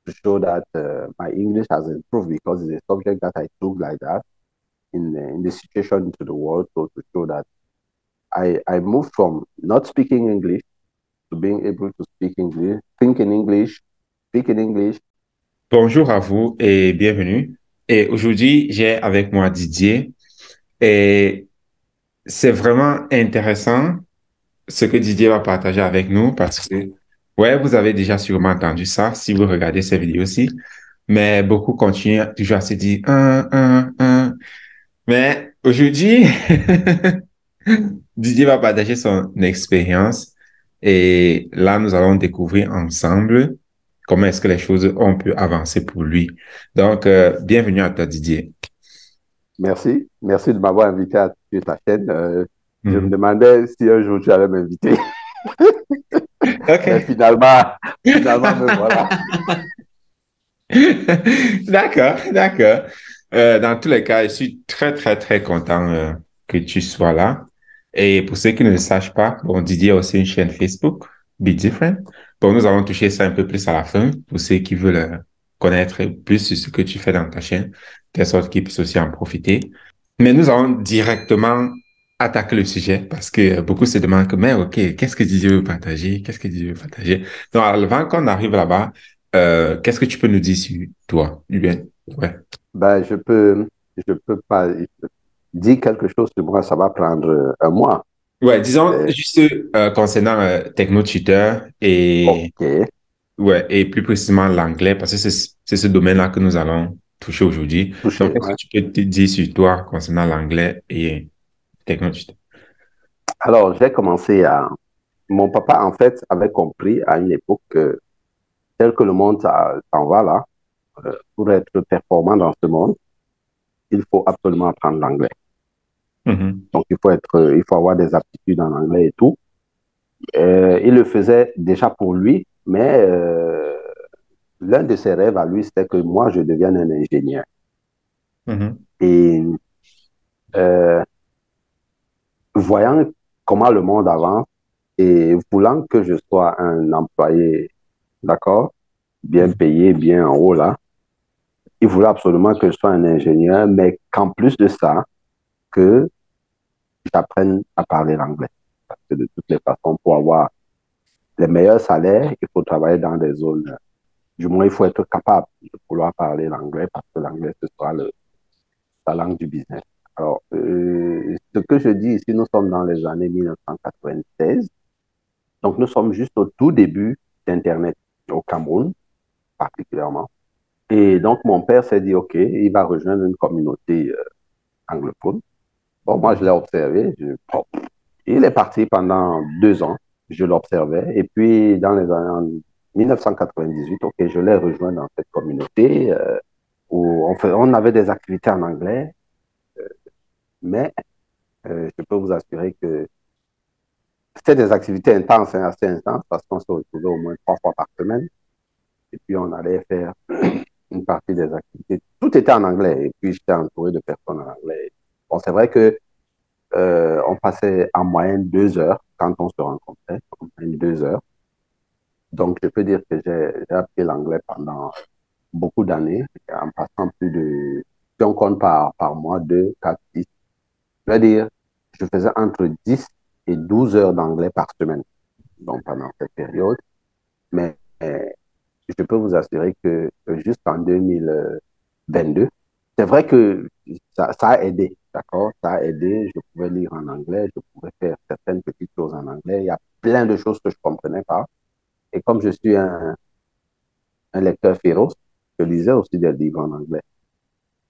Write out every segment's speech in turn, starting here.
to show that my English has improved because it's a subject that I took like that in the situation into the world. So to show that I moved from not speaking English to being able to speak English, think in English, speak in English. Bonjour à vous et bienvenue. Et aujourd'hui, j'ai avec moi Didier et c'est vraiment intéressant ce que Didier va partager avec nous parce que, ouais, vous avez déjà sûrement entendu ça si vous regardez ces vidéos aussi, mais beaucoup continuent toujours à se dire un. Mais aujourd'hui, Didier va partager son expérience et là, nous allons découvrir ensemble comment est-ce que les choses ont pu avancer pour lui. Donc, bienvenue à toi, Didier. Merci. Merci de m'avoir invité à suivre ta chaîne. Je me Mhm. demandais si un jour tu allais m'inviter. Mais OK. finalement, me voilà. D'accord, d'accord. Dans tous les cas, je suis très, très, très content que tu sois là. Et pour ceux qui ne le sachent pas, bon, Didier a aussi une chaîne Facebook, Be Different. Bon, nous allons toucher ça un peu plus à la fin pour ceux qui veulent connaître plus sur ce que tu fais dans ta chaîne, de telle sorte qu'ils puissent aussi en profiter. Mais nous allons directement attaquer le sujet parce que beaucoup se demandent que, mais OK, qu'est-ce que Didier veut partager? Qu'est-ce que Didier veut partager? Donc, avant qu'on arrive là-bas, qu'est-ce que tu peux nous dire sur toi, Ruben? Ouais. Ben, je peux pas dire quelque chose sur moi, ça va prendre un mois. Ouais, disons Euh, juste concernant TechnoTutor et, ok. ouais, et plus précisément l'anglais, parce que c'est ce domaine-là que nous allons toucher aujourd'hui. Donc, Touché, qu'est-ce que ouais. tu peux te dire sur toi concernant l'anglais et TechnoTutor? Alors, j'ai commencé à. Mon papa, en fait, avait compris à une époque que, tel que le monde s'en va là, pour être performant dans ce monde, il faut absolument apprendre l'anglais. Mhm. Donc, il faut avoir des aptitudes en anglais et tout. Il le faisait déjà pour lui, mais l'un de ses rêves à lui, c'était que moi, je devienne un ingénieur. Mhm. Et euh, voyant comment le monde avance et voulant que je sois un employé, d'accord, bien Mhm. payé, bien en haut là, il voulait absolument que je sois un ingénieur, mais qu'en plus de ça, que j'apprenne à parler l'anglais. Parce que de toutes les façons, pour avoir les meilleurs salaires, il faut travailler dans des zones. Du moins, il faut être capable de pouvoir parler l'anglais parce que l'anglais, ce sera la langue du business. Alors, ce que je dis ici, nous sommes dans les années 1996. Donc, nous sommes juste au tout début d'Internet au Cameroun, particulièrement. Et donc, mon père s'est dit, OK, il va rejoindre une communauté anglophone. Bon, moi, je l'ai observé. Bon, il est parti pendant 2 ans. Je l'observais. Et puis, dans les années en 1998, OK, je l'ai rejoint dans cette communauté où on avait des activités en anglais. Mais je peux vous assurer que c'était des activités intenses, hein, assez intenses, parce qu'on se retrouvait au moins 3 fois par semaine. Et puis, on allait faire une partie des activités. Tout était en anglais. Et puis, j'étais entouré de personnes en anglais. Bon, c'est vrai que on passait en moyenne 2 heures quand on se rencontrait, en moyenne 2 heures. Donc, je peux dire que j'ai appris l'anglais pendant beaucoup d'années, en passant plus de, si on compte par mois, 2, 4, 10. Je veux dire, je faisais entre 10 et 12 heures d'anglais par semaine, donc pendant cette période. Mais je peux vous assurer que jusqu'en 2022, c'est vrai que ça a aidé, d'accord? Ça a aidé, je pouvais lire en anglais, je pouvais faire certaines petites choses en anglais. Il y a plein de choses que je ne comprenais pas. Et comme je suis un lecteur féroce, je lisais aussi des livres en anglais.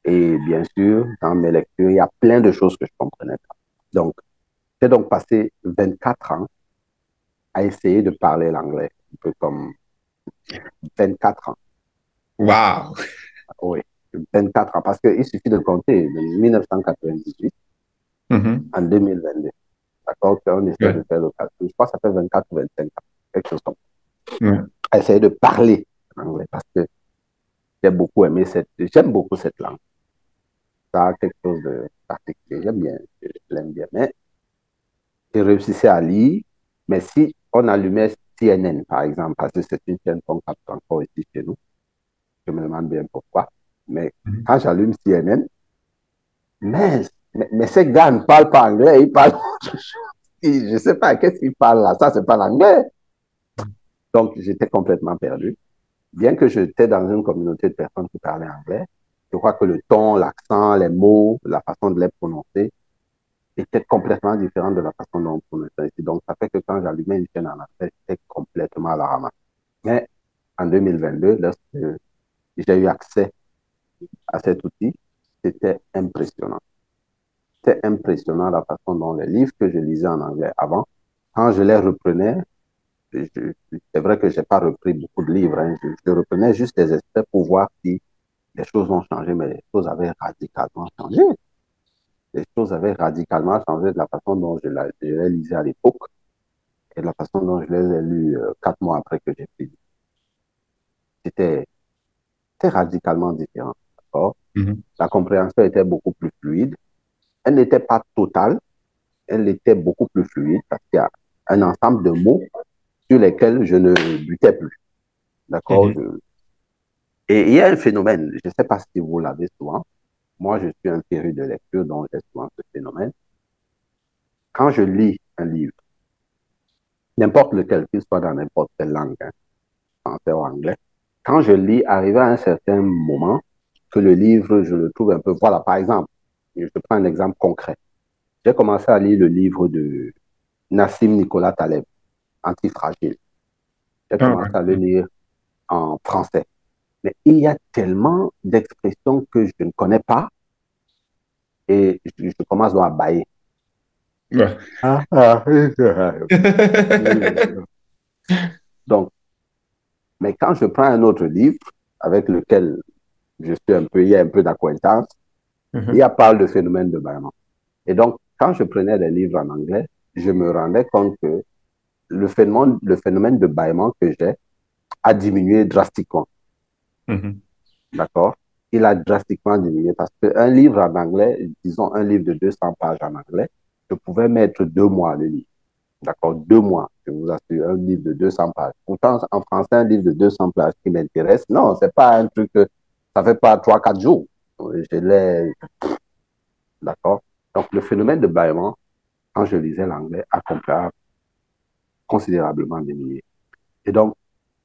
Et bien sûr, dans mes lectures, il y a plein de choses que je ne comprenais pas. Donc, j'ai donc passé 24 ans à essayer de parler l'anglais, un peu comme 24 ans. Wow! Oui, 24 ans, parce qu'il suffit de compter de 1998 Mhm. en 2022. D'accord? On essaie Ouais. de faire le calcul. Je crois que ça fait 24 ou 25 ans, quelque chose comme Ouais. ça. Essayer de parler anglais parce que j'aime beaucoup cette langue. Ça a quelque chose de particulier. J'aime bien, je l'aime bien. Mais je réussissais à lire. Mais si on allumait CNN, par exemple, parce que c'est une chaîne qu'on capte encore ici chez nous, Quand j'allume CNN, mais ces gars ne parlent pas anglais, ils parlent autre chose. Je ne sais pas, qu'est-ce qu'ils parlent là? Ça, c'est pas l'anglais. Donc, j'étais complètement perdu. Bien que j'étais dans une communauté de personnes qui parlaient anglais, je crois que le ton, l'accent, les mots, la façon de les prononcer était complètement différent de la façon dont on prononçait ici. Donc, ça fait que quand j'allumais une chaîne en anglais, j'étais complètement à la ramasse. Mais en 2022, lorsque j'ai eu accès à cet outil, c'était impressionnant. C'était impressionnant la façon dont les livres que je lisais en anglais avant, quand je les reprenais, c'est vrai que je n'ai pas repris beaucoup de livres, hein, je reprenais juste des extraits pour voir si les choses ont changé, mais les choses avaient radicalement changé. Les choses avaient radicalement changé de la façon dont je les lisais à l'époque et de la façon dont je les ai lus 4 mois après que j'ai fini. C'était radicalement différent. La compréhension était beaucoup plus fluide. Elle n'était pas totale, elle était beaucoup plus fluide parce qu'il y a un ensemble de mots sur lesquels je ne butais plus. D'accord. Et il y a un phénomène, je ne sais pas si vous l'avez souvent. Moi, je suis un féru de lecture, donc j'ai souvent ce phénomène. Quand je lis un livre, n'importe lequel, qu'il soit dans n'importe quelle langue, hein, français ou anglais, quand je lis, arrivé à un certain moment, que le livre, je le trouve un peu. Voilà, par exemple, je prends un exemple concret. J'ai commencé à lire le livre de Nassim Nicolas Taleb, Antifragile. J'ai commencé à le lire en français. Mais il y a tellement d'expressions que je ne connais pas et je commence à bailler. Ouais. Donc, mais quand je prends un autre livre avec lequel je suis un peu, il y a un peu d'acquaintance, il y a parle de phénomène de bâillement. Et donc, quand je prenais des livres en anglais, je me rendais compte que le phénomène de bâillement que j'ai a diminué drastiquement. D'accord? Il a drastiquement diminué parce qu'un livre en anglais, disons un livre de 200 pages en anglais, je pouvais mettre 2 mois à le lire. D'accord? 2 mois, je vous assure, un livre de 200 pages. Pourtant, en français, un livre de 200 pages qui m'intéresse, non, c'est pas un truc que ça fait pas 3, 4 jours. Je l'ai. D'accord? Donc, le phénomène de bâillement, quand je lisais l'anglais, a considérablement diminué. Et donc,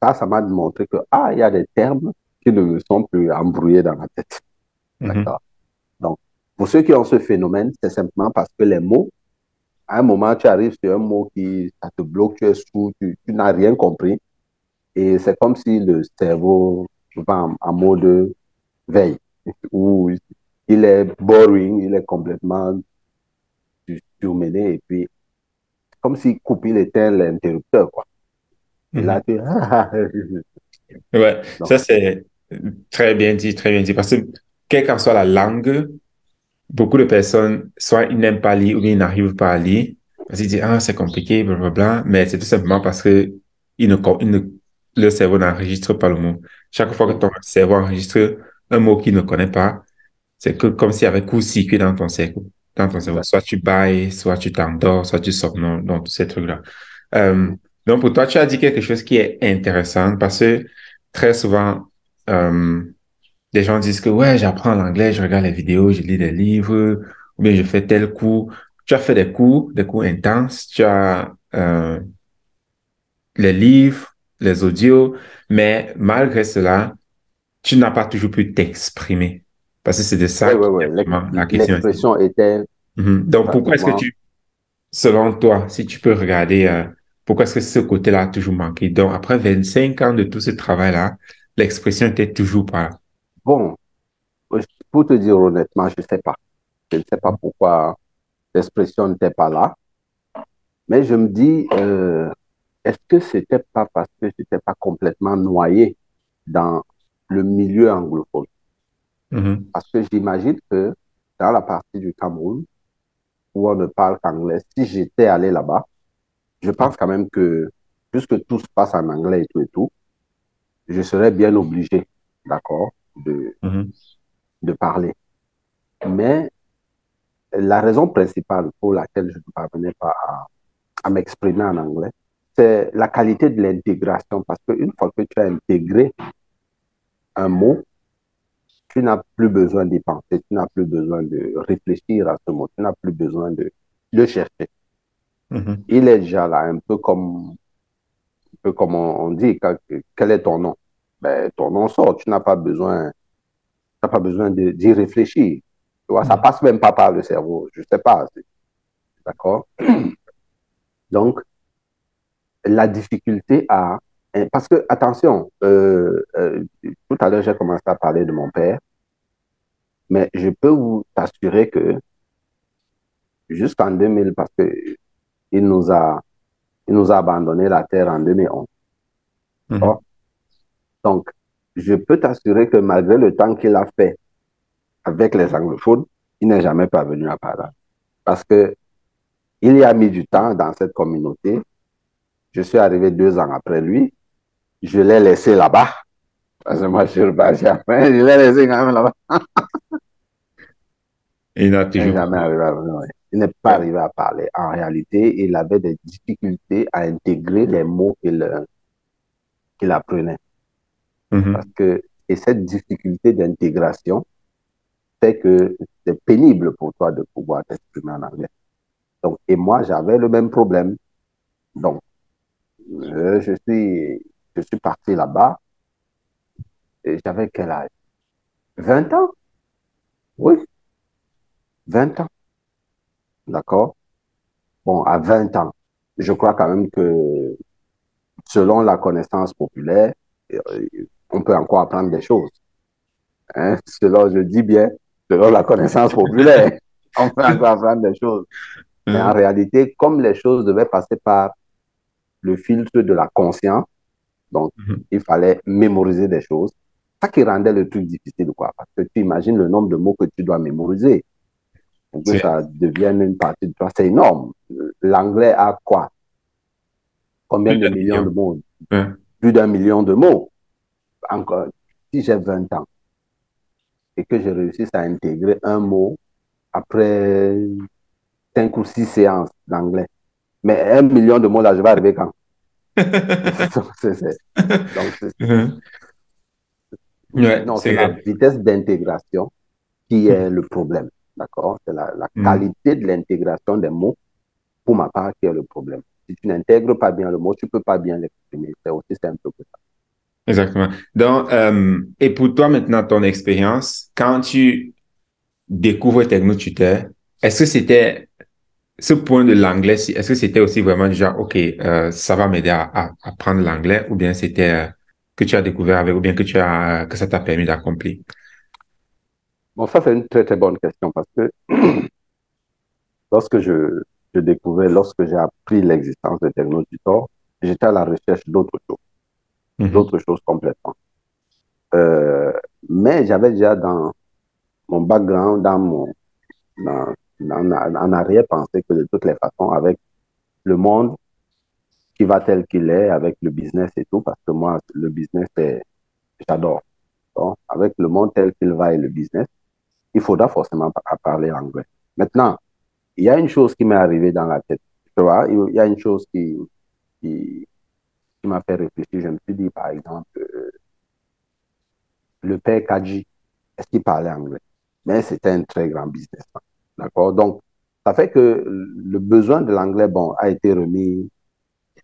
ça m'a montré que, il y a des termes qui ne me sont plus embrouillés dans ma tête. D'accord? Donc, pour ceux qui ont ce phénomène, c'est simplement parce que les mots, à un moment, tu arrives sur un mot qui, ça te bloque, tu es sous, tu n'as rien compris. Et c'est comme si le cerveau va en mode veille, où il est boring, il est complètement surmené, et puis, comme s'il coupe, il éteint l'interrupteur, quoi. Et là, tu... Ouais, Donc, ça c'est très bien dit, parce que quelle qu'en soit la langue, beaucoup de personnes, soit ils n'aiment pas lire ou bien ils n'arrivent pas à lire, parce qu'ils disent, ah, c'est compliqué, blablabla, mais c'est tout simplement parce que le cerveau n'enregistre pas le mot. Chaque fois que ton cerveau enregistre un mot qu'il ne connaît pas, c'est que comme s'il y avait court-circuit dans ton cerveau. Dans ton cerveau. exact. Soit tu bailles, soit tu t'endors, soit tu somnoles, donc tous ces trucs-là. Euh, donc pour toi, tu as dit quelque chose qui est intéressant parce que très souvent, euh, les gens disent que ouais, j'apprends l'anglais, je regarde les vidéos, je lis des livres, ou bien je fais tel cours. Tu as fait des cours intenses, tu as les livres, les audios, mais malgré cela, tu n'as pas toujours pu t'exprimer. Parce que c'est de ça Oui, oui, qui est oui. vraiment la question ici. L'expression était Donc, pourquoi est-ce que pratiquement. selon toi, si tu peux regarder, pourquoi est-ce que ce côté-là a toujours manqué? Donc, après 25 ans de tout ce travail-là, l'expression était toujours pas là. Bon, pour te dire honnêtement, je ne sais pas. Je ne sais pas pourquoi l'expression n'était pas là. Mais je me dis, est-ce que c'était pas parce que je n'étais pas complètement noyé dans le milieu anglophone? Mhm. Parce que j'imagine que dans la partie du Cameroun où on ne parle qu'anglais, si j'étais allé là-bas, je pense quand même que, puisque tout se passe en anglais et tout, je serais bien obligé, d'accord, Mhm. de parler. Mais la raison principale pour laquelle je ne parvenais pas à m'exprimer en anglais, c'est la qualité de l'intégration. Parce qu'une fois que tu as intégré un mot, tu n'as plus besoin d'y penser, tu n'as plus besoin de réfléchir à ce mot, tu n'as plus besoin de le chercher. Mhm. Il est déjà là, un peu comme on dit, quel est ton nom? Ben, ton nom sort, t'as pas besoin d'y réfléchir. Tu vois, ça Mhm. passe même pas par le cerveau, je sais pas, d'accord? Donc, la difficulté à... Parce que, attention, tout à l'heure, j'ai commencé à parler de mon père, mais je peux vous assurer que jusqu'en 2000, parce que il nous a, il nous a abandonné la terre en 2011. Mhm. D'accord. Donc, je peux t'assurer que malgré le temps qu'il a fait avec les anglophones, il n'est jamais parvenu à parler. Parce que il y a mis du temps dans cette communauté. Je suis arrivé 2 ans après lui. Je l'ai laissé là-bas. Parce que moi, je suis reparti après. Je l'ai laissé quand même là-bas. Il n'a Il n'est toujours pas jamais parlé. arrivé à parler. Il n'est pas Ouais. arrivé à parler. En réalité, il avait des difficultés à intégrer les mots qu'il apprenait. Parce Mhm. que, et cette difficulté d'intégration fait que c'est pénible pour toi de pouvoir t'exprimer en anglais. Donc, et moi, j'avais le même problème. Donc, je suis parti là-bas et j'avais quel âge? 20 ans? Oui, 20 ans. D'accord? Bon, à 20 ans, je crois quand même que selon la connaissance populaire, euh, on peut encore apprendre des choses. Hein? Selon, je dis bien, selon la connaissance populaire, on peut encore apprendre des choses. Mais en Mhm. réalité, comme les choses devaient passer par le filtre de la conscience, donc Mhm. il fallait mémoriser des choses. Ça qui rendait le truc difficile, quoi. Parce que tu imagines le nombre de mots que tu dois mémoriser pour que C'est ça devienne une partie de toi. C'est énorme. L'anglais a quoi? Combien plus de d'un millions de million. mots? Ouais. Plus d'1 million de mots. Encore, si j'ai 20 ans et que je réussisse à intégrer un mot après 5 ou 6 séances d'anglais, mais 1 million de mots, là, je vais arriver quand? Donc, Mhm. Ouais, non, c'est c'est la vrai. vitesse d'intégration qui est le problème. D'accord? C'est la Mhm. qualité de l'intégration des mots, pour ma part, qui est le problème. Si tu n'intègres pas bien le mot, tu ne peux pas bien l'exprimer. C'est aussi simple que ça. Exactement. Donc, et pour toi maintenant, ton expérience, quand tu découvres Technotuteurs, est-ce que c'était ce point de l'anglais, est-ce que c'était aussi vraiment du genre, OK, ça va m'aider à apprendre l'anglais, ou bien c'était que tu as découvert avec, ou bien que que ça t'a permis d'accomplir? Bon, ça, c'est une très, très bonne question parce que lorsque je découvrais, lorsque j'ai appris l'existence de Technotutor, j'étais à la recherche Mhm. d'autres choses complètement. Euh, mais j'avais déjà dans mon background, dans, en arrière-pensée que de toutes les façons, avec le monde qui va tel qu'il est, avec le business et tout, parce que moi, le business, j'adore. Donc, avec le monde tel qu'il va et le business, il faudra forcément parler anglais. Maintenant, il y a une chose qui m'est arrivée dans la tête. Tu vois, il y a une chose qui, qui m'a fait réfléchir. Je me suis dit, par exemple, le père Kadji, est-ce qu'il parlait anglais? Mais c'était un très grand businessman. D'accord? Donc, ça fait que le besoin de l'anglais, bon, a été remis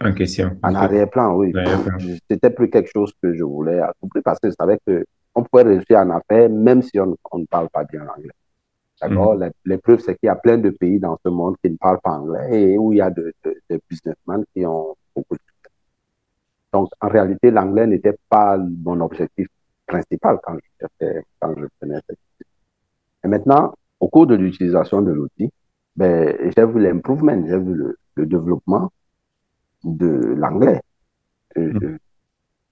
En question, un en peu. arrière-plan, oui. Arrière-plan. C'était plus quelque chose que je voulais accomplir parce que je savais qu'on pouvait réussir en affaires même si on ne parle pas bien l'anglais. D'accord? Mhm. Les preuves, c'est qu'il y a plein de pays dans ce monde qui ne parlent pas anglais et où il y a de businessmen qui ont beaucoup de... Donc, en réalité, l'anglais n'était pas mon objectif principal quand je prenais cette... Et maintenant, au cours de l'utilisation de l'outil, ben, j'ai vu l'improvement, j'ai vu le développement de l'anglais. Mhm.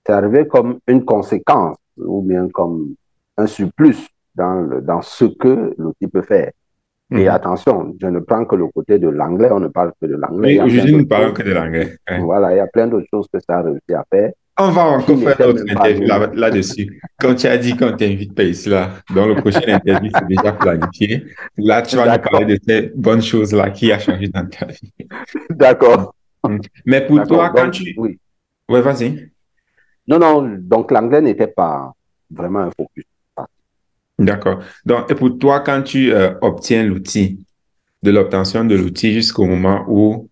C'est arrivé comme une conséquence ou bien comme un surplus dans ce que l'outil peut faire. Et Mhm. attention, je ne prends que le côté de l'anglais, on ne parle que de l'anglais. Il Oui, y a plein aujourd'hui, nous ne d'autres parlons choses. que de l'anglais. Ouais. Voilà, il y a plein d'autres choses que ça a réussi à faire On va qui encore faire n'étaient notre même pas interview nous. là-dessus. Quand tu as dit qu'on t'invite pas ici, là, dans le prochain interview, c'est déjà planifié. Là, tu vas nous parler D'accord, de ces bonnes choses-là qui a changé dans ta vie. d'accord, Mm. Mais pour d'accord. toi, quand Donc, tu... oui. Ouais, vas-y. Non, non, donc l'anglais n'était pas vraiment un focus. D'accord. Donc, et pour toi, quand tu obtiens l'outil, de l'obtention de l'outil jusqu'au moment où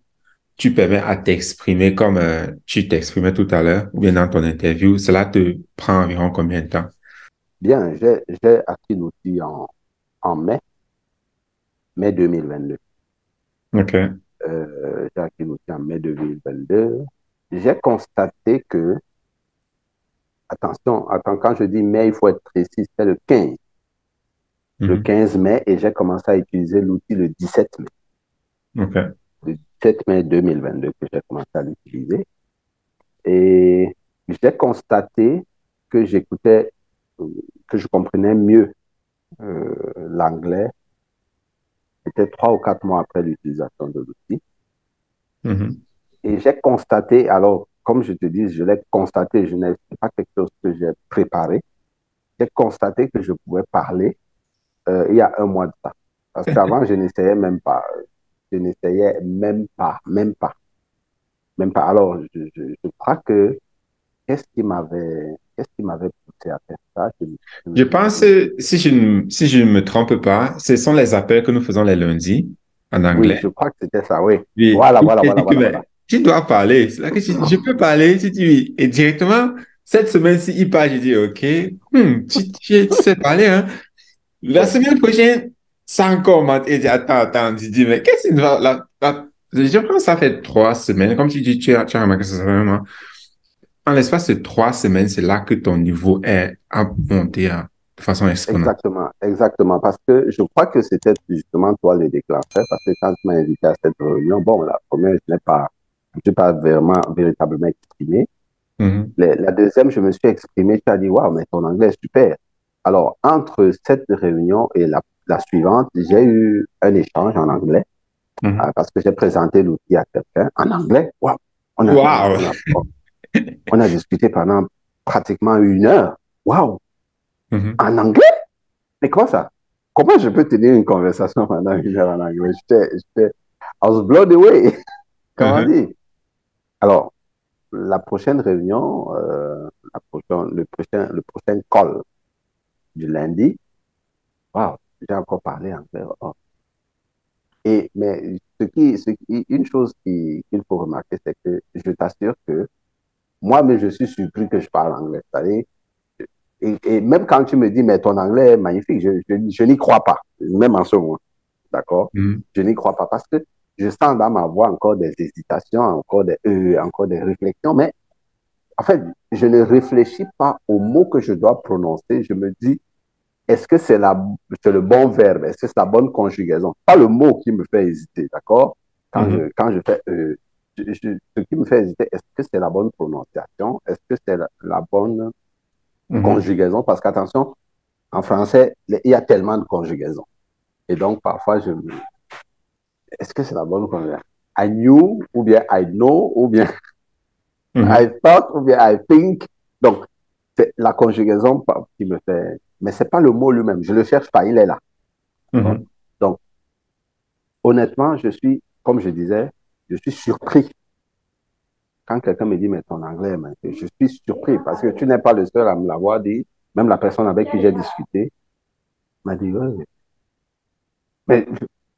tu permets à t'exprimer comme tu t'exprimais tout à l'heure, ou bien dans ton interview, cela te prend environ combien de temps? Bien, j'ai acquis l'outil en mai 2022. OK. J'ai acquis l'outil en mai 2022. J'ai constaté que, attention, quand je dis mai, il faut être précis, c'était le Mhm. 15 mai, et j'ai commencé à utiliser l'outil le 17 mai. OK. Le 17 mai 2022 que j'ai commencé à l'utiliser. Et j'ai constaté que j'écoutais, que je comprenais mieux l'anglais. C'était 3 ou 4 mois après l'utilisation de l'outil. Mhm. Et j'ai constaté, alors, comme je te dis, je l'ai constaté, je n'ai pas quelque chose que j'ai préparé. J'ai constaté que je pouvais parler il y a un mois de ça. Parce qu'avant, je n'essayais même pas. Je n'essayais même pas. Alors, je crois que qu'est-ce qui m'avait poussé à faire ça? Je pense, si je ne me trompe pas, ce sont les appels que nous faisons les lundis en Oui, anglais. je crois que c'était ça, oui. Oui, Voilà, il voilà, t'a voilà, dit que voilà, mais, voilà. tu dois parler. C'est là que je peux parler. Si tu dis, et directement, cette semaine-ci, il parle, je dis, OK, tu sais parler, hein? La Oui, semaine prochaine, c'est encore et dit, attends, tu dis, mais qu'est-ce que je pense que ça fait 3 semaines. Comme tu dis, tu as remarqué ça, ça fait vraiment. En l'espace de 3 semaines, c'est là que ton niveau est à monter de façon exponentielle. exactement, exactement. Parce que je crois que c'était justement toi le déclencheur. Parce que quand tu m'as invité à cette réunion, bon, la première, je ne suis pas vraiment, véritablement exprimé. Mhm, La deuxième, je me suis exprimé, tu as dit, waouh, mais ton anglais est super. Alors, entre cette réunion et la suivante, j'ai eu un échange en anglais mhm. parce que j'ai présenté l'outil à quelqu'un en anglais. Waouh, Wow! on a discuté pendant pratiquement 1 heure. Waouh, Mhm, en anglais? Mais comment ça? Comment je peux tenir une conversation pendant 1 heure en anglais? I was blown away. Comment mhm, dire? Alors, la prochaine réunion, le prochain call du lundi, wow, j'ai encore parlé anglais. Oh. Mais une chose qu'il faut remarquer, c'est que je t'assure que moi-même, je suis surpris que je parle anglais. Et même quand tu me dis, mais ton anglais est magnifique, je n'y crois pas, même en ce moment. D'accord? mhm, Je n'y crois pas parce que je sens dans ma voix encore des hésitations, encore des réflexions, mais en fait, je ne réfléchis pas aux mots que je dois prononcer. Je me dis, est-ce que c'est le bon verbe? Est-ce que c'est la bonne conjugaison? Pas le mot qui me fait hésiter, d'accord? mhm, Quand je fais, ce qui me fait hésiter, est-ce que c'est la bonne prononciation? Est-ce que c'est la bonne mhm, conjugaison? Parce qu'attention, en français, il y a tellement de conjugaisons. Et donc, parfois, est-ce que c'est la bonne conjugaison? I knew, ou bien I know, ou bien I mhm, thought, ou bien I think. Donc, c'est la conjugaison qui me fait. Mais c'est pas le mot lui-même. Je le cherche pas, il est là. mhm. Donc, honnêtement, comme je disais, je suis surpris quand quelqu'un me dit, mais ton anglais, je suis surpris parce que tu n'es pas le seul à me l'avoir dit. Même la personne avec qui j'ai discuté m'a dit, ouais, mais,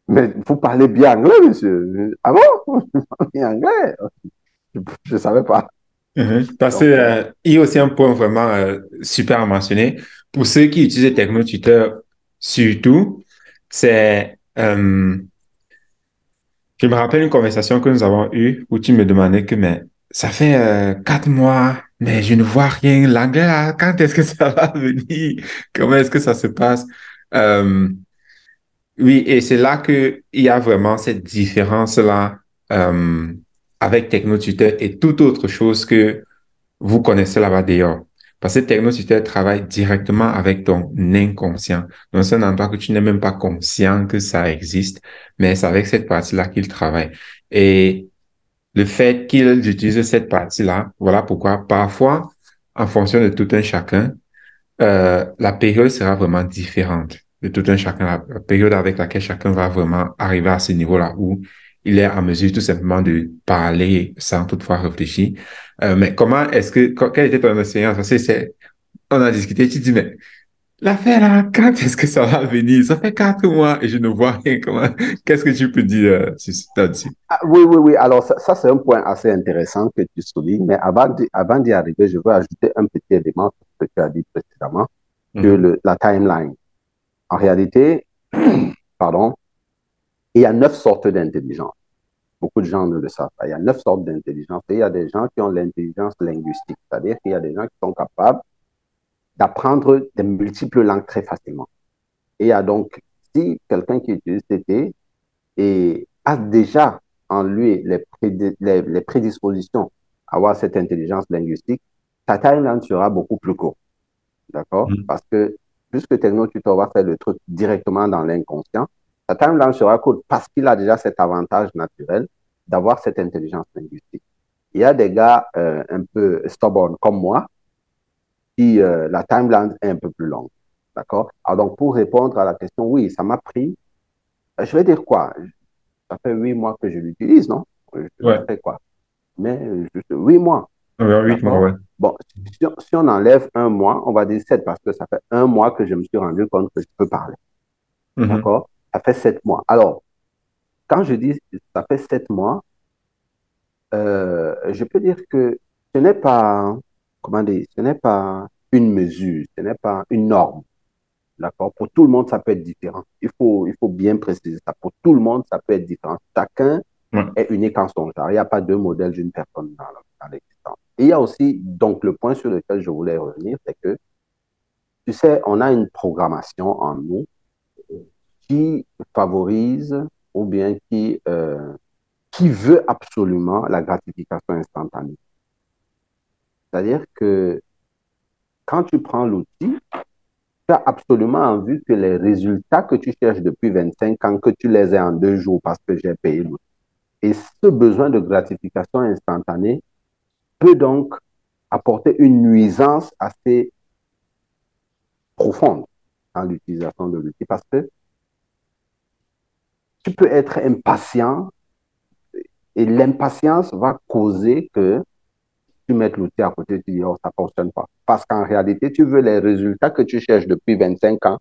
mais vous parlez bien anglais, monsieur. Ah bon? Vous parlez bien anglais? Je ne savais pas. Mhm. Parce que, Donc, il y a aussi un point vraiment super à mentionner. Pour ceux qui utilisent TechnoTutor, surtout, c'est, je me rappelle une conversation que nous avons eue où tu me demandais que, mais ça fait 4 mois, mais je ne vois rien. L'anglais, là, quand est-ce que ça va venir? Comment est-ce que ça se passe? Euh, oui, et c'est là que il y a vraiment cette différence-là avec TechnoTutor et toute autre chose que vous connaissez là-bas d'ailleurs. Parce que Technotuteur travaille directement avec ton inconscient. Donc, c'est un endroit que tu n'es même pas conscient que ça existe, mais c'est avec cette partie-là qu'il travaille. Et le fait qu'il utilise cette partie-là, voilà pourquoi parfois, en fonction de tout un chacun, la période sera vraiment différente de tout un chacun, la période avec laquelle chacun va vraiment arriver à ce niveau-là où il est en mesure tout simplement de parler sans toutefois réfléchir. Mais comment est-ce que, quelle était ton expérience? Parce que on a discuté, tu dis, mais L'affaire là, quand est-ce que ça va venir? Ça fait 4 mois et je ne vois rien. Comment... Qu'est-ce que tu peux dire là-dessus? Ah, oui, oui, oui. Alors, ça c'est un point assez intéressant que tu soulignes. Mais avant d'y arriver, je veux ajouter un petit élément sur ce que tu as dit précédemment sur Mhm, la timeline. En réalité, pardon, il y a 9 sortes d'intelligence. Beaucoup de gens ne le savent pas. Il y a 9 sortes d'intelligence. Et il y a des gens qui ont l'intelligence linguistique, c'est-à-dire qu'il y a des gens qui sont capables d'apprendre des multiples langues très facilement. Et il y a donc, si quelqu'un qui utilise TT et a déjà en lui les prédispositions à avoir cette intelligence linguistique, sa timeline sera beaucoup plus courte. D'accord? mhm. Parce que puisque TechnoTutor va faire le truc directement dans l'inconscient, sa timeline sera courte parce qu'il a déjà cet avantage naturel d'avoir cette intelligence linguistique. Il y a des gars un peu stubborn comme moi qui, la timeline est un peu plus longue. D'accord? Alors donc, pour répondre à la question, oui, ça m'a pris, je vais dire quoi? Ça fait 8 mois que je l'utilise, non? Ça Ouais, fait quoi? Mais juste 8 mois. environ 8 mois, D'accord? ouais. Bon, si on enlève un mois, on va dire 7 parce que ça fait un mois que je me suis rendu compte que je peux parler. Mhm, D'accord? Ça fait 7 mois. Alors, quand je dis ça fait 7 mois, je peux dire que ce n'est pas, comment dire, ce n'est pas une mesure, ce n'est pas une norme. D'accord? Pour tout le monde, ça peut être différent. Il faut bien préciser ça. Pour tout le monde, ça peut être différent. Chacun ouais. est unique en son genre. Il n'y a pas deux modèles d'une personne dans l'existence. Et il y a aussi, donc, le point sur lequel je voulais revenir, c'est que, tu sais, on a une programmation en nous qui favorise ou bien qui veut absolument la gratification instantanée. C'est-à-dire que quand tu prends l'outil, tu as absolument envie que les résultats que tu cherches depuis 25 ans, que tu les aies en 2 jours parce que j'ai payé l'outil. Et ce besoin de gratification instantanée peut donc apporter une nuisance assez profonde dans l'utilisation de l'outil parce que tu peux être impatient et l'impatience va causer que tu mettes l'outil à côté, tu dis, oh, ça ne fonctionne pas. Parce qu'en réalité, tu veux les résultats que tu cherches depuis 25 ans,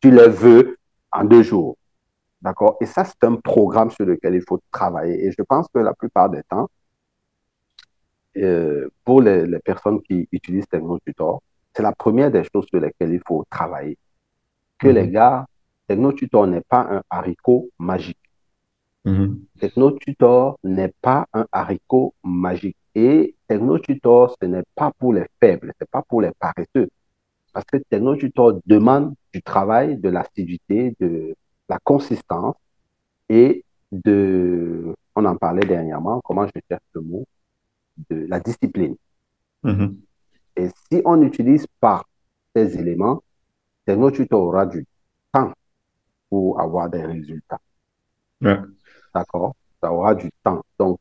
tu les veux en 2 jours. D'accord? Et ça, c'est un programme sur lequel il faut travailler. Et je pense que la plupart des temps, pour les personnes qui utilisent TechnoTutor, c'est la première des choses sur lesquelles il faut travailler. Que les Mhm, gars, TechnoTutor n'est pas un haricot magique. mhm. TechnoTutor n'est pas un haricot magique. Et TechnoTutor, ce n'est pas pour les faibles, ce n'est pas pour les paresseux. Parce que TechnoTutor demande du travail, de l'assiduité, de la consistance et on en parlait dernièrement, comment je cherche le mot, de la discipline. Mhm. Et si on n'utilise pas ces éléments, TechnoTutor aura du temps pour avoir des résultats. Ouais. D'accord? Ça aura du temps. Donc,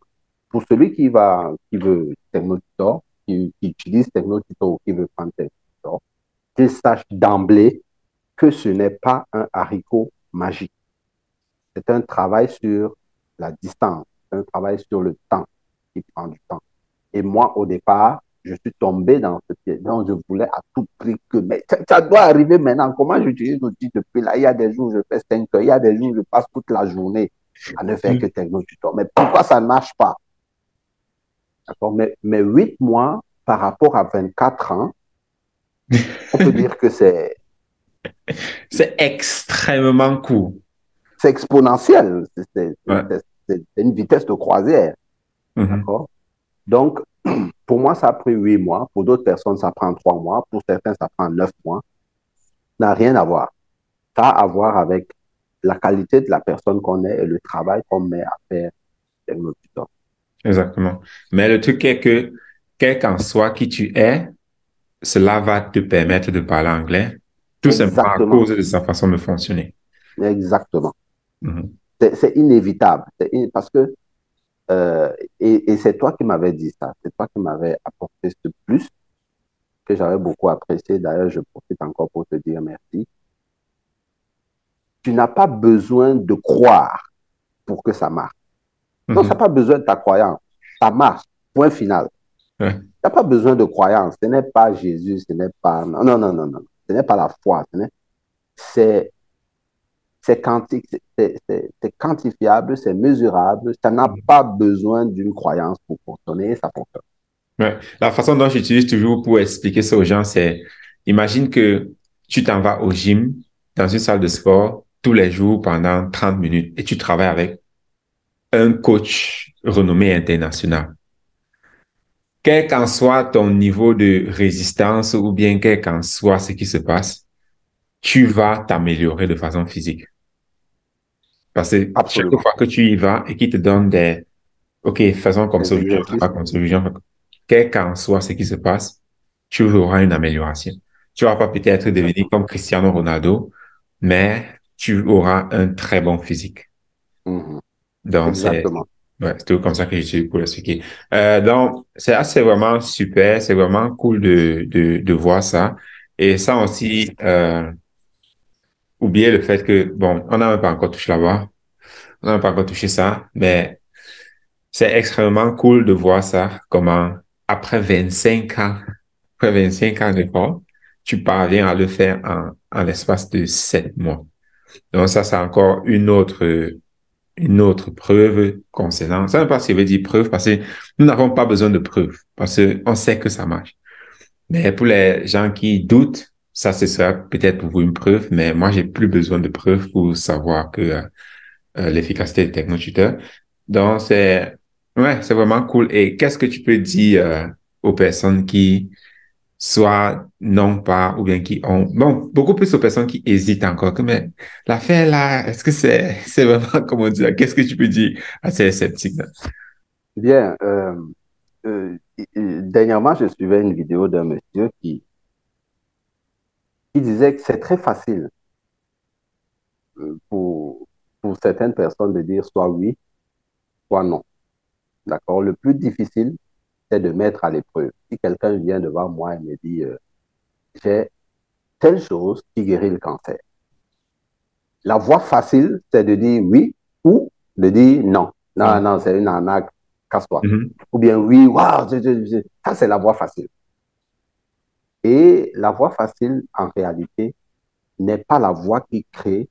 pour celui qui veut Technotutor, qui utilise Technotutor ou qui veut prendre Technotutor, qu'il sache d'emblée que ce n'est pas un haricot magique. C'est un travail sur la distance, c'est un travail sur le temps qui prend du temps. Et moi, au départ, je suis tombé dans ce piège. Donc, je voulais à tout prix que, mais ça doit arriver maintenant. Comment j'utilise l'outil depuis là? Il y a des jours, je fais 5 heures. Il y a des jours, je passe toute la journée à ne faire que Technotutor. Mais pourquoi ça ne marche pas? D'accord? Mais 8 mois par rapport à 24 ans, on peut dire que C'est extrêmement court. c'est exponentiel. Ouais. C'est une vitesse de croisière. Mhm. D'accord? Donc, pour moi, ça a pris 8 mois. Pour d'autres personnes, ça prend 3 mois. Pour certains, ça prend 9 mois. Ça n'a rien à voir. Ça a à voir avec la qualité de la personne qu'on est et le travail qu'on met à faire avec nos tuteurs. Exactement. Mais le truc est que, quel qu'en soit qui tu es, cela va te permettre de parler anglais, tout simplement à Exactement. cause de sa façon de fonctionner. Exactement. Mhm. C'est inévitable. Parce que, euh, et c'est toi qui m'avais dit ça. C'est toi qui m'avais apporté ce plus que j'avais beaucoup apprécié. D'ailleurs, je profite encore pour te dire merci. Tu n'as pas besoin de croire pour que ça marche. Non, ça n'a Mhm. pas besoin de ta croyance. Ça marche. Point final. Ouais. Il n'y a pas besoin de croyance. Ce n'est pas Jésus, ce n'est pas... Non, non, non, non, non. ce n'est pas la foi, c'est c'est quantifiable, c'est mesurable, ça n'a pas besoin d'une croyance pour fonctionner, ça fonctionne. Ouais. La façon dont j'utilise toujours pour expliquer ça aux gens, c'est, imagine que tu t'en vas au gym, dans une salle de sport, tous les jours pendant 30 minutes et tu travailles avec un coach renommé international. Quel qu'en soit ton niveau de résistance ou bien quel qu'en soit ce qui se passe, tu vas t'améliorer de façon physique. Parce que chaque Absolument. fois que tu y vas et qu'il te donne des, OK, faisons comme ça Des aujourd'hui, on exercices. travaille comme ça aujourd'hui, quel qu'en soit ce qui se passe, tu auras une amélioration. Tu vas pas peut-être devenir Exactement. comme Cristiano Ronaldo, mais tu auras un très bon physique. Mhm. Donc, Exactement. ouais, c'est tout comme ça que j'utilise pour l'expliquer. Donc, c'est vraiment super, c'est vraiment cool de voir ça. Et sans aussi oublier le fait que, bon, on n'a même pas encore touché là-bas, on n'a même pas encore touché ça, mais c'est extrêmement cool de voir ça, comment après 25 ans, après 25 ans d'effort, tu parviens à le faire en l'espace de 7 mois. Donc ça, c'est encore une autre preuve concernant. Ça ne veut pas ce que veut dire preuve parce que nous n'avons pas besoin de preuves parce qu'on sait que ça marche. Mais pour les gens qui doutent, ça, ce sera peut-être pour vous une preuve, mais moi, j'ai plus besoin de preuves pour savoir que l'efficacité des techno-tuteurs. Donc, ouais, c'est vraiment cool. Et qu'est-ce que tu peux dire aux personnes qui soit n'ont pas ou bien qui ont, bon, beaucoup plus aux personnes qui hésitent encore, que, mais l'affaire là, est-ce que c'est vraiment, comment dire, qu'est-ce que tu peux dire à ces sceptiques-là? Bien, dernièrement, je suivais une vidéo d'un monsieur qui disait que c'est très facile pour certaines personnes de dire soit oui, soit non. D'accord? Le plus difficile, c'est de mettre à l'épreuve. Si quelqu'un vient devant moi et me dit, j'ai telle chose qui guérit le cancer. La voie facile, c'est de dire oui ou de dire non. Non, Non. non, c'est une arnaque, casse-toi. Mhm. Ou bien oui, waouh, ça c'est la voie facile. Et la voie facile, en réalité, n'est pas la voie qui crée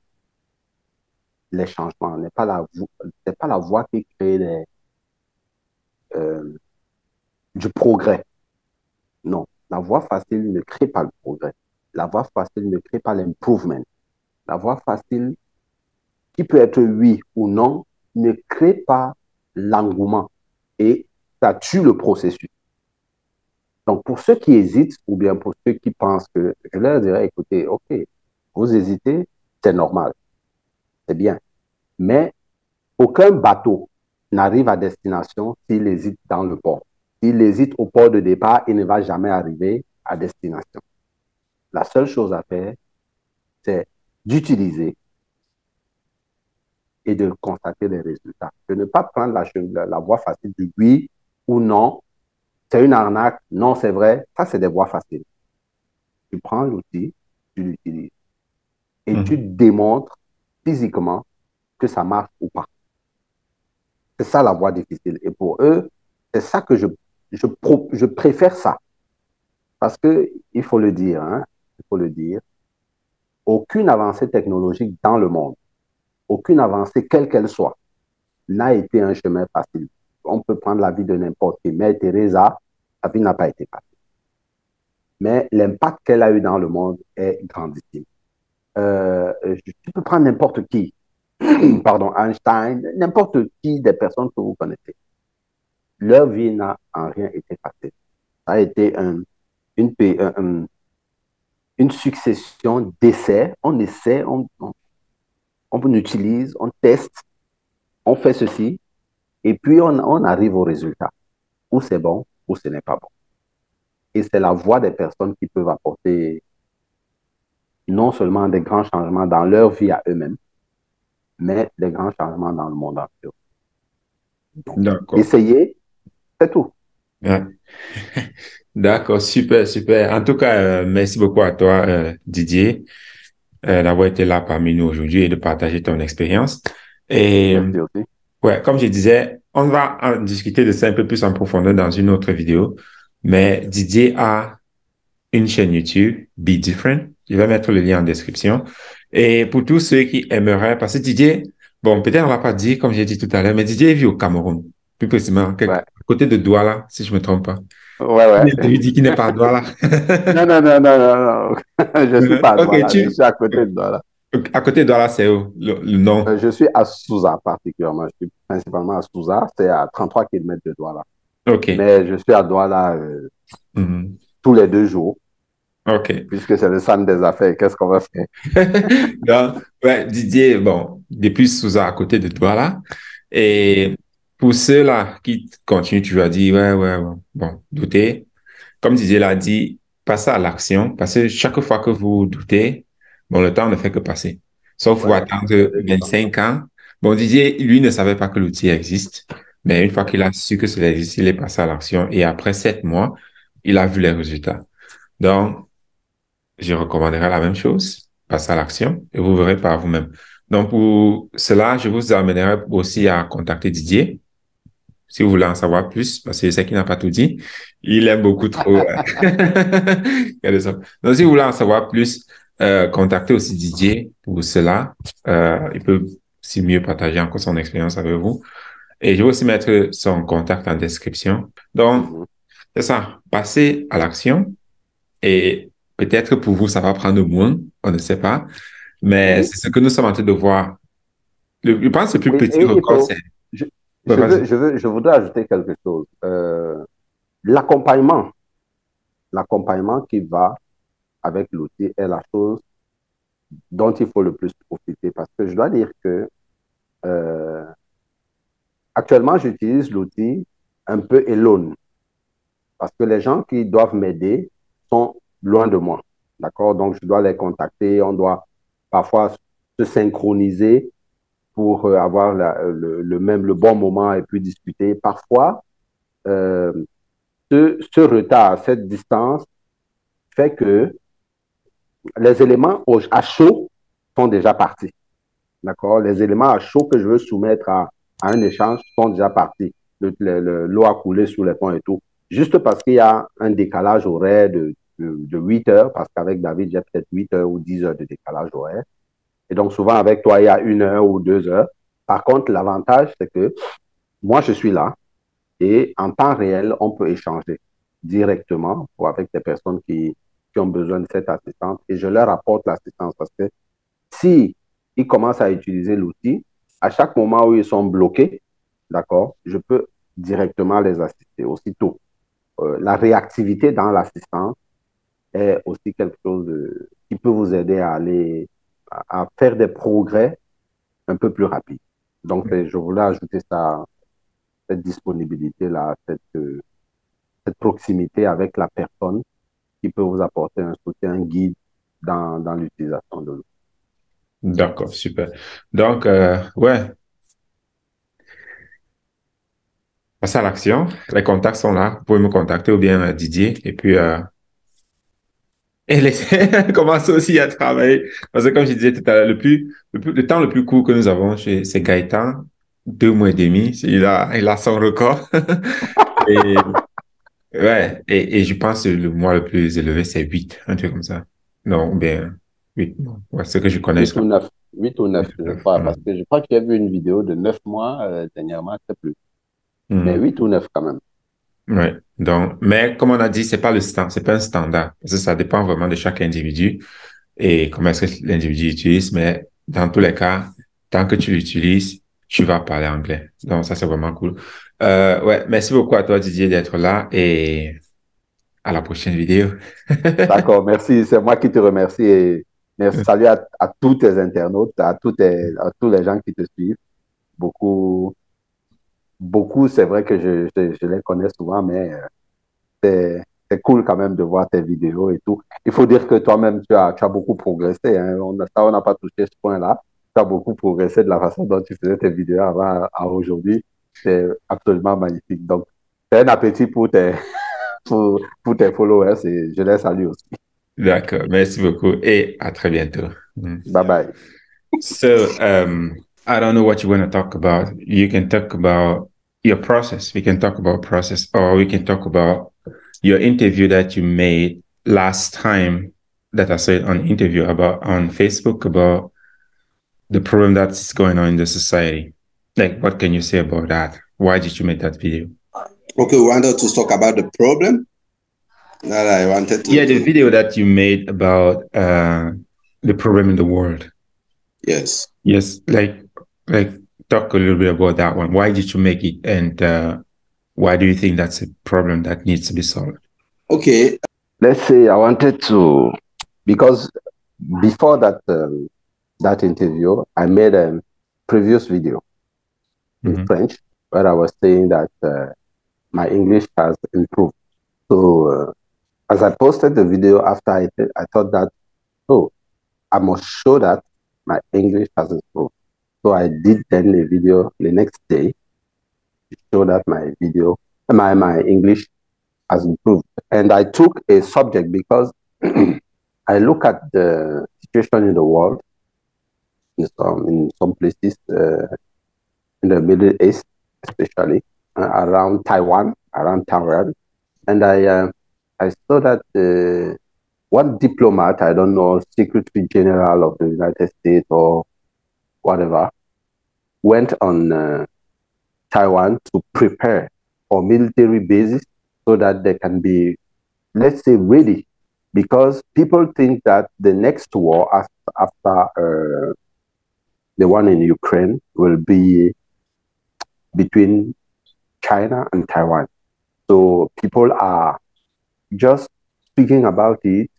les changements, n'est pas la voie qui crée euh, du progrès. Non, la voie facile ne crée pas le progrès. La voie facile ne crée pas l'improvement. La voie facile, qui peut être oui ou non, ne crée pas l'engouement et ça tue le processus. Donc, pour ceux qui hésitent ou bien pour ceux qui pensent que, je leur dirais, écoutez, OK, vous hésitez, c'est normal, c'est bien. Mais aucun bateau n'arrive à destination s'il hésite dans le port. S'il hésite au port de départ, il ne va jamais arriver à destination. La seule chose à faire, c'est d'utiliser et de constater les résultats. De ne pas prendre la voie facile du oui ou non. C'est une arnaque, non, c'est vrai. Ça, c'est des voies faciles. Tu prends l'outil, tu l'utilises et tu Mhm. démontres physiquement que ça marche ou pas. C'est ça la voie difficile. Et pour eux, c'est ça que je préfère ça. Parce que, il faut le dire, hein, il faut le dire, aucune avancée technologique dans le monde, aucune avancée, quelle qu'elle soit, n'a été un chemin facile. On peut prendre la vie de n'importe qui. Mère Teresa, sa vie n'a pas été facile. Mais l'impact qu'elle a eu dans le monde est grandissime. Tu peux prendre n'importe qui, pardon, Einstein, n'importe qui des personnes que vous connaissez. Leur vie n'a en rien été facile. Ça a été une, une succession d'essais. On essaie, on utilise, on teste, on fait ceci, et puis on arrive au résultat. Ou c'est bon, ou ce n'est pas bon. Et c'est la voix des personnes qui peuvent apporter non seulement des grands changements dans leur vie à eux-mêmes, mais des grands changements dans le monde entier. Donc, D'accord. essayez, c'est tout. Ouais. D'accord, super, super. En tout cas, merci beaucoup à toi, Didier, d'avoir été là parmi nous aujourd'hui et de partager ton expérience. Et Merci aussi. ouais, comme je disais, on va en discuter de ça un peu plus en profondeur dans une autre vidéo. Mais Didier a une chaîne YouTube, Be Different. Je vais mettre le lien en description. Et pour tous ceux qui aimeraient, parce que Didier, bon, peut-être on va pas dire, comme j'ai dit tout à l'heure, mais Didier vit au Cameroun. Plus précisément, Ouais, à côté de Douala, si je me trompe pas. ouais, Je ouais. lui dis qu'il n'est pas à Douala. Non, non, non, non, non, non. Je suis pas à Ok, Douala, je suis à côté de Douala. à côté de Douala, c'est où le nom? Je suis à Souza particulièrement. Je suis principalement à Souza, c'est à 33 km de Douala. Ok. Mais je suis à Douala Mhm. tous les 2 jours, Ok. puisque c'est le centre des affaires. Qu'est-ce qu'on va faire? Donc, ouais, Didier, bon, depuis Souza, à côté de toi, là. Et pour ceux-là qui continuent, tu vas dire, ouais, ouais, ouais, bon, doutez. Comme Didier l'a dit, passez à l'action, parce que chaque fois que vous doutez, bon, le temps ne fait que passer. Sauf vous Ouais, attendre c'est évident. 25 ans. Bon, Didier, lui, ne savait pas que l'outil existe, mais une fois Ouais. qu'il a su que cela existe, il est passé à l'action et après 7 mois, il a vu les résultats. Donc, je recommanderais la même chose, passer à l'action et vous verrez par vous-même. Donc, pour cela, je vous amènerai aussi à contacter Didier si vous voulez en savoir plus, parce que je sais qu'il n'a pas tout dit. Il aime beaucoup trop. Il y a des hommes. Donc, si vous voulez en savoir plus, contactez aussi Didier pour cela. Il peut aussi mieux partager encore son expérience avec vous. Et je vais aussi mettre son contact en description. Donc, Mhm. c'est ça. Passez à l'action. Et peut-être pour vous, ça va prendre moins, on ne sait pas. Mais Oui, c'est ce que nous sommes en train de voir. Je pense que le plus oui, petit et il record, faut. c'est... Je, Ouais, vas-y. je voudrais ajouter quelque chose. L'accompagnement, l'accompagnement qui va avec l'outil est la chose dont il faut le plus profiter parce que je dois dire que euh, actuellement, j'utilise l'outil un peu alone parce que les gens qui doivent m'aider sont loin de moi. D'accord? Donc, je dois les contacter. On doit parfois se synchroniser pour avoir le bon moment et puis discuter. Parfois, euh, ce retard, cette distance fait que les éléments à chaud sont déjà partis. D'accord? Les éléments à chaud que je veux soumettre à un échange sont déjà partis. L'eau a coulé sous les ponts et tout. Juste parce qu'il y a un décalage horaire de 8 heures, parce qu'avec David, j'ai peut-être 8 heures ou 10 heures de décalage horaire. Et donc, souvent, avec toi, il y a 1 heure ou 2 heures. Par contre, l'avantage, c'est que moi, je suis là et en temps réel, on peut échanger directement ou avec des personnes qui ont besoin de cette assistance et je leur apporte l'assistance parce que si ils commencent à utiliser l'outil, à chaque moment où ils sont bloqués, d'accord, je peux directement les assister aussitôt. La réactivité dans l'assistance est aussi quelque chose qui peut vous aider à aller à faire des progrès un peu plus rapides. Donc, je voulais ajouter ça, cette disponibilité-là, cette proximité avec la personne qui peut vous apporter un soutien, un guide dans l'utilisation de l'outil. D'accord, super. Donc, ouais, passez à l'action. Les contacts sont là. Vous pouvez me contacter ou bien Didier. Et puis, et laissez commencer aussi à travailler. Parce que comme je disais tout à l'heure, le temps le plus court que nous avons c'est Gaëtan, 2 mois et demi. Il a son record. Et ouais, et je pense que le mois le plus élevé, c'est 8, un truc comme ça. Non, bien, 8, non. Ouais, ce que je connais. 8 ou 9, 8 ou 9, je crois, parce que je crois que j'ai vu une vidéo de 9 mois dernièrement, je sais plus. Mais Mhm. 8 ou 9 quand même. Ouais. Donc, mais comme on a dit, c'est pas le stand, c'est pas un standard. Parce que ça dépend vraiment de chaque individu et comment est-ce que l'individu utilise. Mais dans tous les cas, tant que tu l'utilises, tu vas parler anglais. Donc, ça, c'est vraiment cool. Ouais. Merci beaucoup à toi, Didier, d'être là et à la prochaine vidéo. D'accord, merci. C'est moi qui te remercie et merci. Salut à tous tes internautes, à tous les gens qui te suivent. Beaucoup, beaucoup, c'est vrai que je les connais souvent, mais c'est cool quand même de voir tes vidéos et tout. Il faut dire que toi-même, tu as beaucoup progressé. Hein. On n'a pas touché ce point-là. Tu as beaucoup progressé de la façon dont tu faisais tes vidéos avant à aujourd'hui. C'est absolument magnifique. Donc, c'est un appétit pour tes followers et je les salue aussi. D'accord. Merci beaucoup et à très bientôt. Mhm. Bye bye. So, I don't know what you want to talk about. You can talk about your process. We can talk about process, or we can talk about your interview that you made last time. that I said on interview about on Facebook about the problem that's going on in the society. Like, what can you say about that? Why did you make that video? Okay, we wanted to talk about the problem that I wanted to. Yeah, the video that you made about the problem in the world. Yes. Yes, like talk a little bit about that one. Why did you make it, and why do you think that's a problem that needs to be solved? Okay. Let's say I wanted to, because before that that interview, I made a previous video in French where I was saying that my English has improved. So as I posted the video after I thought that, oh, I must show that my English has improved. So I did then a video the next day to show that my English has improved. And I took a subject because I look at the situation in the world, in some places, in the Middle East, especially around Taiwan, and I saw that one diplomat, I don't know, Secretary General of the United States or whatever, went on Taiwan to prepare for military bases so that they can be, let's say, ready. Because people think that the next war after the one in Ukraine will be between China and Taiwan. So people are just speaking about it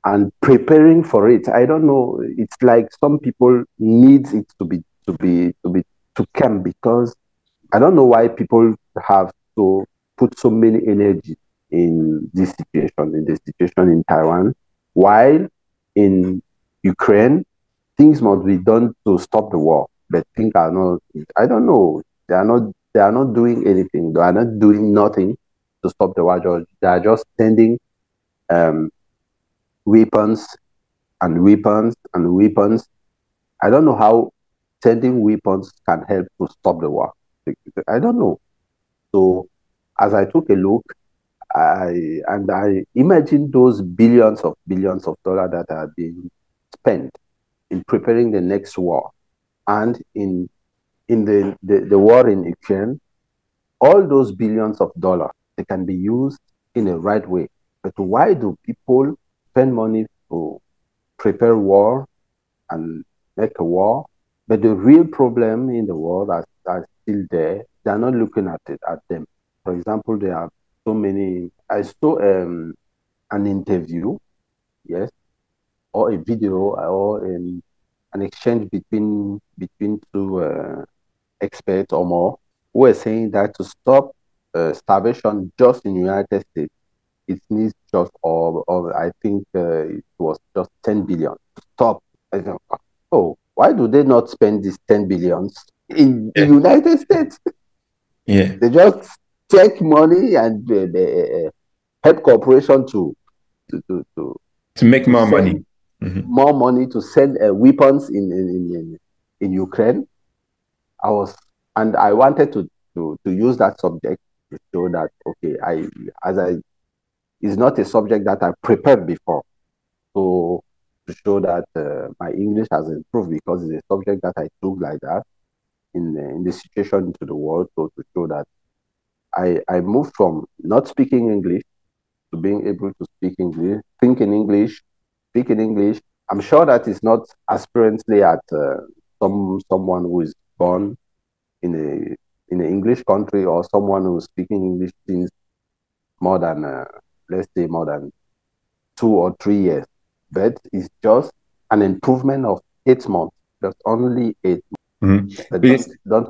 and preparing for it. I don't know. It's like some people need it to come, because I don't know why people have to put so many energy in this situation in Taiwan, while in Ukraine things must be done to stop the war. But things are not. I don't know. They are not doing anything. They are not doing nothing to stop the war. They are just sending weapons and weapons and weapons. I don't know how sending weapons can help to stop the war. I don't know. So as I took a look, I imagined those billions of dollars that are being spent in preparing the next war, and in the war in Ukraine. All those billions of dollars, they can be used in a right way. But why do people spend money to prepare war and make a war? But the real problem in the world are still there. They are not looking at them. For example, there are so many. I saw an interview, yes, or a video, or an exchange between two experts or more, who were saying that to stop starvation just in the United States, it needs just, or I think it was just 10 billion to stop. I thought, oh, why do they not spend these 10 billions in the United States? Yeah, they just take money and help corporation to make more money. More money to send weapons in Ukraine. I wanted to use that subject to show that, okay, it's not a subject that I prepared before. So to show that my English has improved, because it's a subject that I took like that in the situation into the world. So to show that I moved from not speaking English to being able to speak English, think in English, speak in English. I'm sure that it's not aspirantly at someone who is born in an English country, or someone who's speaking English since more than let's say more than 2 or 3 years. But it's just an improvement of 8 months. Just only 8 months. But don't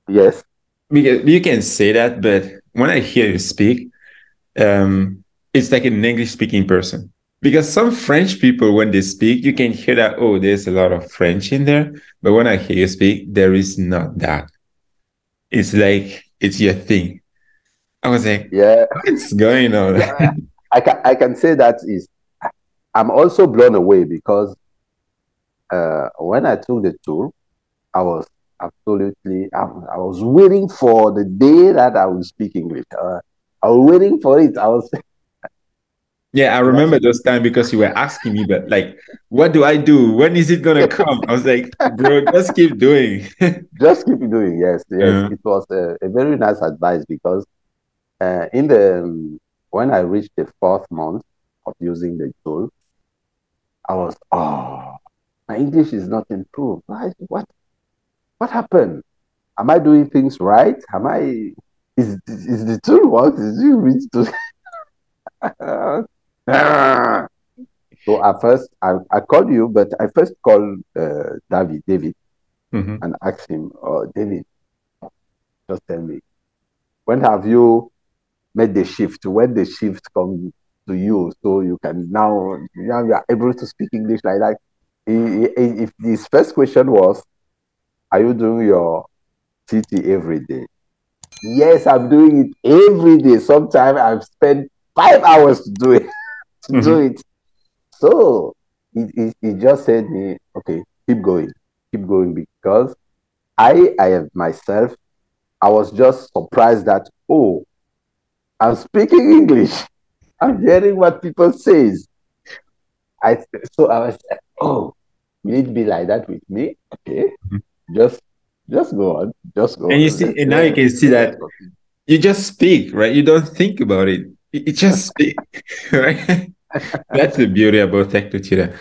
yes. Because you can say that, but when I hear you speak, it's like an English speaking person. Because some French people, when they speak, you can hear that, oh, there's a lot of French in there. But when I hear you speak, there is not that. It's like, it's your thing. I was like, yeah, what's going on? Yeah, I can say that is, I'm also blown away, because when I took the tour, I was absolutely, I was waiting for the day that I would speak English. I was waiting for it. Yeah, I remember those times because you were asking me, but like, what do I do? When is it gonna come? I was like, bro, just keep doing. Just keep doing. Yes, yes. Uh, It was a very nice advice because in the when I reached the 4th month of using the tool, I was, oh, my English is not improved. What happened? Am I doing things right? Am I is the tool work? Is it reach to So at first I called you, but I first called David mhm. and asked him, oh, David, just tell me, when have you made the shift? When the shift comes to you, so you can now you are able to speak English like that. If his first question was, are you doing your TT every day? Yes, I'm doing it every day. Sometimes I've spent 5 hours to do it. To do Mhm. it. So he just said me, okay, keep going, because I have myself, I was just surprised that, oh, I'm speaking English. I'm hearing what people says. I so I was like, oh, will it be like that with me? Okay, just just go on, just go And you on. see, and now you can see Let's that continue. you just speak, right? You don't think about it. You just speak, right? That's the beauty about Tech Tutor.